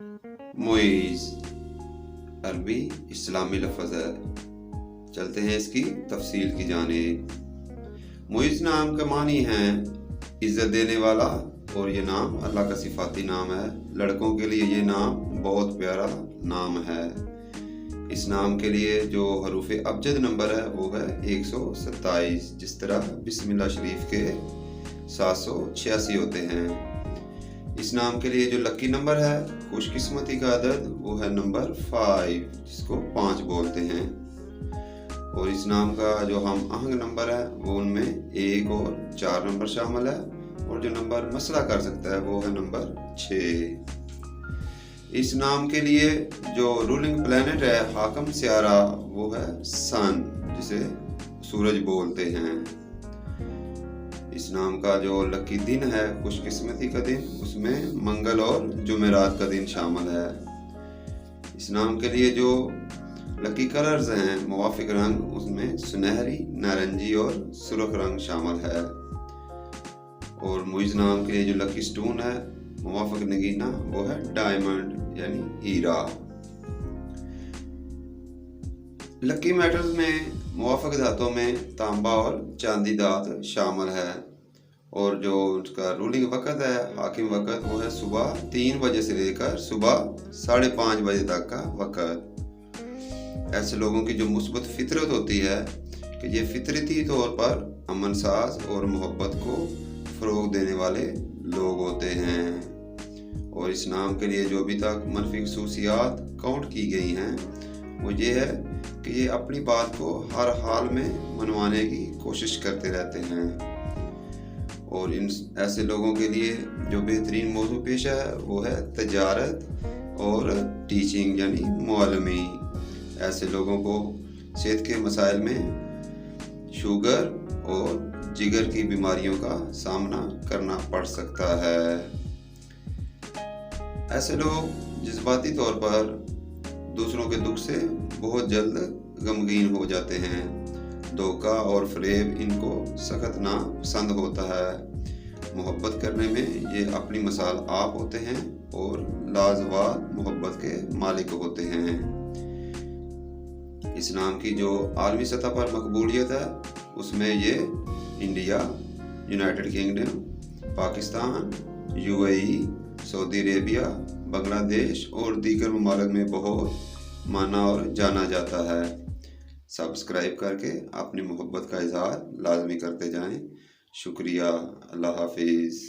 मुइज़ अरबी इस्लामी लफ्ज़ है। चलते हैं इसकी तफसील की जानिब। मुइज़ नाम का मानी है इज़्ज़त देने वाला, और ये नाम अल्लाह का सिफाती नाम है। लड़कों के लिए ये नाम बहुत प्यारा नाम है। इस नाम के लिए जो हरूफ अबजद नंबर है वो है 127, जिस तरह बिस्मिल्लाह शरीफ के 786 होते हैं। इस नाम के लिए जो लकी नंबर है, खुशकिस्मती का अदद, वो है नंबर 5, जिसको 5 बोलते हैं। और इस नाम का जो हम आहंग नंबर है वो उनमें 1 और 4 नंबर शामिल है, और जो नंबर मसला कर सकता है वो है नंबर 6। इस नाम के लिए जो रूलिंग प्लेनेट है, हाकम सियारा, वो है सन, जिसे सूरज बोलते हैं। इस नाम का जो लकी दिन है, खुशकिस्मती का दिन, उसमें मंगल और जुमेरात का दिन शामिल है। इस नाम के लिए जो लकी कलर्स हैं, मुवाफिक रंग, उसमें सुनहरी, नारंगी और सुर्ख रंग शामिल है। और मुइज़ नाम के लिए जो लकी स्टोन है, मुवाफिक नगीना, वो है डायमंड यानी हीरा। लकी मेटल्स में मुवाफिक धातों में तांबा और चांदी धात शामिल है। और जो उसका रूलिंग वक़्त है, हाकिम वक़्त, वो है सुबह 3 बजे से लेकर सुबह 5:30 बजे तक का वक़्त। ऐसे लोगों की जो मुस्बत फितरत होती है कि ये फितरती तौर पर अमन साज और मोहब्बत को फ़रोग़ देने वाले लोग होते हैं। और इस नाम के लिए जो अभी तक मनफी खसूसियात काउंट की गई हैं, वो ये है कि ये अपनी बात को हर हाल में मनवाने की कोशिश करते रहते हैं। और इन ऐसे लोगों के लिए जो बेहतरीन मौजू पेशा है वो है तजारत और टीचिंग यानी मुअल्लिमी। ऐसे लोगों को सेहत के मसाइल में शुगर और जिगर की बीमारियों का सामना करना पड़ सकता है। ऐसे लोग जज्बाती तौर पर दूसरों के दुख से बहुत जल्द गमगीन हो जाते हैं। धोखा और फरेब इनको सख्त नापसंद होता है। मोहब्बत करने में ये अपनी मिसाल आप होते हैं और लाजवाब मोहब्बत के मालिक होते हैं। इस नाम की जो आलमी सतह पर मकबूलियत है, उसमें ये India, United kingdom, Pakistan, UAE, Saudi Arabia, Bangladesh और दीगर ममालिक में बहुत माना और जाना जाता है। सब्सक्राइब करके अपनी मोहब्बत का इजहार लाजमी करते जाएं। शुक्रिया। अल्लाह हाफिज़।